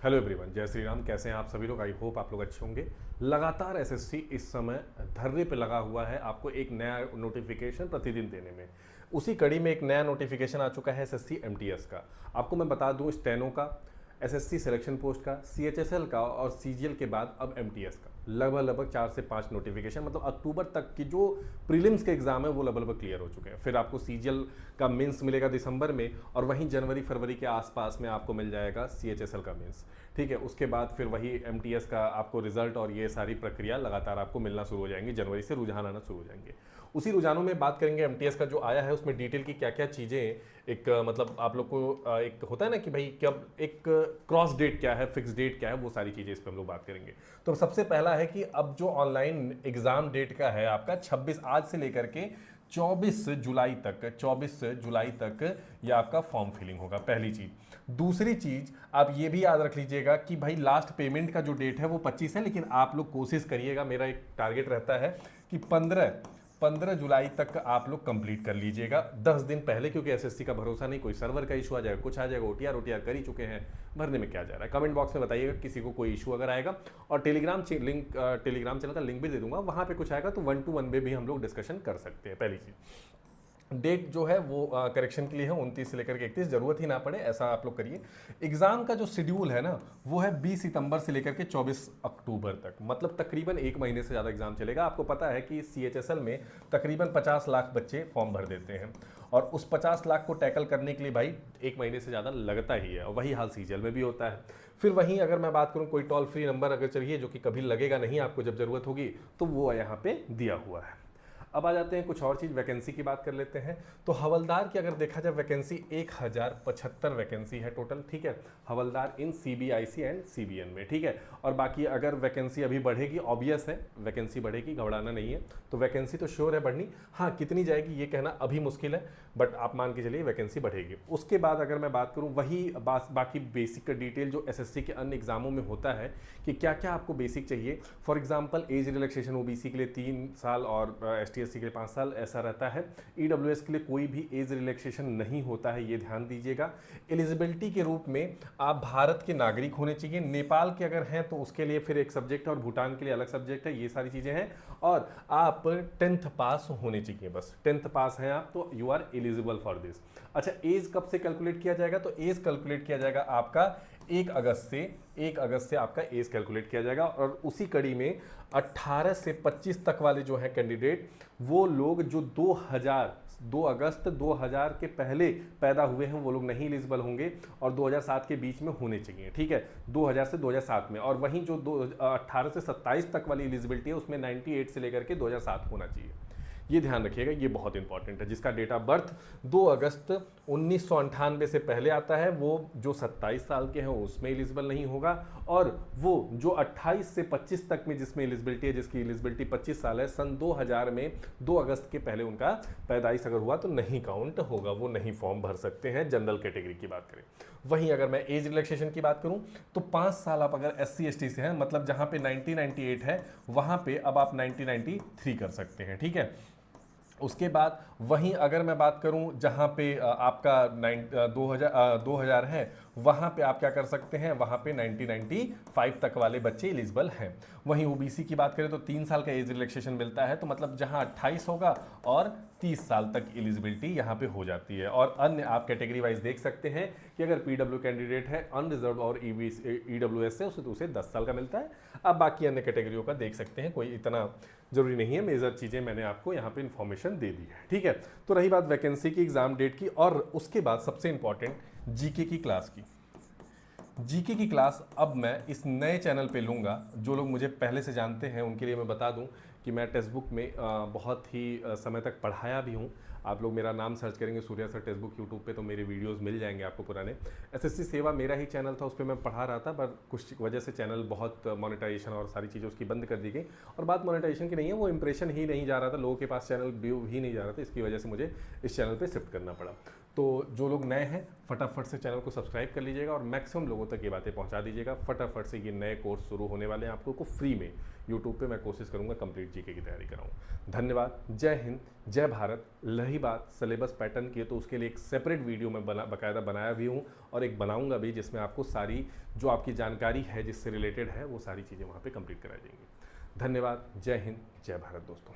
Hello everyone, जय श्री राम। कैसे हैं आप सभी लोग? आई होप आप लोग अच्छे होंगे। लगातार एसएससी इस समय धरने पे लगा हुआ है आपको एक नया नोटिफिकेशन प्रतिदिन देने में। उसी कड़ी में एक नया नोटिफिकेशन आ चुका है एसएससी एमटीएस का। आपको मैं बता दूं, स्टेनो का, एसएससी सिलेक्शन पोस्ट का, सीएचएसएल का और सीजीएल के बाद अब एमटीएस का लगभग 4 से 5 नोटिफिकेशन, मतलब अक्टूबर तक की जो प्रीलिम्स के एग्जाम है वो लगभग क्लियर हो चुके हैं। फिर आपको सीजीएल का मेंस मिलेगा दिसंबर में, और वहीं जनवरी फरवरी के आसपास में आपको मिल जाएगा सीएचएसएल का मेंस। ठीक है, उसके बाद फिर वही एमटीएस का आपको रिजल्ट और ये सारी प्रक्रिया लगातार आपको मिलना शुरू हो जाएंगी। जनवरी से रुझान आना शुरू हो जाएंगे। उसी रुझानों में बात करेंगे एमटीएस का जो आया है उसमें डिटेल की क्या क्या चीज़ें, एक मतलब आप लोग को एक होता है ना कि भाई कब एक क्रॉस डेट क्या है, फिक्स डेट क्या है, वो सारी चीज़ें इस पर हम लोग बात करेंगे। तो सबसे पहला है कि अब जो ऑनलाइन एग्जाम डेट का है आपका 26 आज से लेकर के 24 जुलाई तक ये आपका फॉर्म फिलिंग होगा, पहली चीज़। दूसरी चीज़ आप ये भी याद रख लीजिएगा कि भाई लास्ट पेमेंट का जो डेट है वो 25 है, लेकिन आप लोग कोशिश करिएगा, मेरा एक टारगेट रहता है कि 15 जुलाई तक आप लोग कंप्लीट कर लीजिएगा, 10 दिन पहले, क्योंकि एसएससी का भरोसा नहीं, कोई सर्वर का इशू आ जाएगा, कुछ आ जाएगा। ओटीआर कर ही चुके हैं, भरने में क्या जा रहा है। कमेंट बॉक्स में बताइएगा किसी को कोई इशू अगर आएगा, और टेलीग्राम चैनल का लिंक भी दे दूंगा, वहां पे कुछ आएगा तो 1 to 1 में भी हम लोग डिस्कशन कर सकते हैं। पहली चीज, डेट जो है वो करेक्शन के लिए है 29 से लेकर के 31, जरूरत ही ना पड़े ऐसा आप लोग करिए। एग्जाम का जो शेड्यूल है ना वो है 20 सितंबर से लेकर के 24 अक्टूबर तक, मतलब तकरीबन एक महीने से ज़्यादा एग्जाम चलेगा। आपको पता है कि सीएचएसएल में तकरीबन 50 लाख बच्चे फॉर्म भर देते हैं, और उस 50 लाख को टैकल करने के लिए भाई एक महीने से ज़्यादा लगता ही है, और वही हाल सीजीएल में भी होता है। फिर वहीं अगर मैं बात करूँ, कोई टोल फ्री नंबर अगर चाहिए जो कि कभी लगेगा नहीं आपको, जब जरूरत होगी, तो वो यहाँ पे दिया हुआ है। अब आ जाते हैं कुछ और चीज़, वैकेंसी की बात कर लेते हैं। तो हवलदार की अगर देखा जाए वैकेंसी 1075 वैकेंसी है टोटल। ठीक है, हवलदार इन सीबीआईसी एंड सीबीएन में। ठीक है, और बाकी अगर वैकेंसी अभी बढ़ेगी, ऑब्वियस है वैकेंसी बढ़ेगी, घबराना नहीं है। तो वैकेंसी तो श्योर है बढ़नी, हाँ कितनी जाएगी ये कहना अभी मुश्किल है, बट आप मान के चलिए वैकेंसी बढ़ेगी। उसके बाद अगर मैं बात करूँ वही बाकी बेसिक डिटेल जो एसएससी के अन्य एग्जामों में होता है कि क्या क्या आपको बेसिक चाहिए। For example age relaxation OBC के लिए 3 साल और एसटीएससी के लिए 5 साल ऐसा रहता है। ईडब्ल्यूएस के लिए कोई भी एज रिलैक्सेशन नहीं होता है, ये ध्यान दीजिएगा। एलिजिबिलिटी के रूप में आप भारत के नागरिक होने चाहिए, नेपाल के अगर हैं तो उसके लिए फिर एक सब्जेक्ट है, और भूटान के लिए अलग सब्जेक्ट है, ये सारी चीज़ें हैं। और आप 10th पास होने चाहिए, बस 10th पास हैं आप तो you are eligible for this. अच्छा, एज कब से कैलकुलेट किया जाएगा? तो एज कैलकुलेट किया जाएगा आपका 1 अगस्त से आपका एज कैलकुलेट किया जाएगा, और उसी कड़ी में 18 से 25 तक वाले जो हैं कैंडिडेट, वो लोग जो 2 अगस्त 2000 के पहले पैदा हुए हैं वो लोग नहीं एलिजिबल होंगे, और 2007 के बीच में होने चाहिए। ठीक है, 2000 से 2007 में। और वहीं जो 18 से 27 तक वाली एलिजिबिलिटी है उसमें 98 से लेकर के 2007 होना चाहिए। ये ध्यान रखिएगा, ये बहुत इंपॉर्टेंट है। जिसका डेट ऑफ बर्थ 2 अगस्त 1998 से पहले आता है वो जो 27 साल के हैं उसमें एलिजिबल नहीं होगा, और वो जो 28 से 25 तक में जिसमें एलिजिबिलिटी है, जिसकी एलिजिबिलिटी 25 साल है, सन 2000 में 2 अगस्त के पहले उनका पैदाइश अगर हुआ तो नहीं काउंट होगा, वो नहीं फॉर्म भर सकते हैं, जनरल कैटेगरी की बात करें। वहीं अगर मैं एज रिलैक्सेशन की बात करूं तो 5 साल आप अगर SC/ST से हैं, मतलब जहां पे 1998 है वहां पे अब आप 1993 कर सकते हैं। ठीक है, उसके बाद वहीं अगर मैं बात करूं जहां पे आपका 2000 है, वहां पे आप क्या कर सकते हैं, वहां पे 1995 तक वाले बच्चे एलिजिबल हैं। वहीं ओबीसी की बात करें तो 3 साल का एज रिलैक्सेशन मिलता है, तो मतलब जहां 28 होगा और 30 साल तक एलिजिबिलिटी यहाँ पे हो जाती है। और अन्य आप कैटेगरी वाइज देख सकते हैं कि अगर पीडब्ल्यू कैंडिडेट है अनरिजर्व और ईडब्ल्यूएस से उसे 10 साल का मिलता है। अब बाकी अन्य कैटेगरियों का देख सकते हैं, कोई इतना जरूरी नहीं है। मेजर चीज़ें मैंने आपको यहाँ पे इन्फॉर्मेशन दे दी है। ठीक है, तो रही बात वैकेंसी की, एग्जाम डेट की, और उसके बाद सबसे इंपॉर्टेंट जीके की क्लास की। जीके की क्लास अब मैं इस नए चैनल पे लूँगा। जो लोग मुझे पहले से जानते हैं उनके लिए मैं बता दूं कि मैं टेक्स्ट बुक में बहुत ही समय तक पढ़ाया भी हूं। आप लोग मेरा नाम सर्च करेंगे Surya sir text book YouTube पे तो मेरे वीडियोस मिल जाएंगे आपको पुराने। एसएससी सेवा मेरा ही चैनल था, उस पर मैं पढ़ा रहा था, पर कुछ वजह से चैनल बहुत मोनेटाइजेशन और सारी चीज़ें उसकी बंद कर दी गई। और बात मोनेटाइजेशन की नहीं है, वो इंप्रेशन ही नहीं जा रहा था, लोगों के पास चैनल व्यू ही नहीं जा रहा था, इसकी वजह से मुझे इस चैनल पर शिफ्ट करना पड़ा। तो जो लोग नए हैं फटाफट से चैनल को सब्सक्राइब कर लीजिएगा और मैक्सिमम लोगों तक ये बातें पहुंचा दीजिएगा। फटाफट से ये नए कोर्स शुरू होने वाले हैं आपको फ्री में यूट्यूब पे मैं कोशिश करूंगा कंप्लीट जीके की तैयारी कराऊं। धन्यवाद। जय हिंद, जय भारत। रही बात सिलेबस पैटर्न की तो उसके लिए एक सेपरेट वीडियो मैं बाकायदा बनाया भी हूँ और एक बनाऊंगा भी, जिसमें आपको सारी जो आपकी जानकारी है जिससे रिलेटेड है वो सारी चीज़ें वहाँ पर कंप्लीट कराई जाएंगी। धन्यवाद। जय हिंद, जय भारत दोस्तों।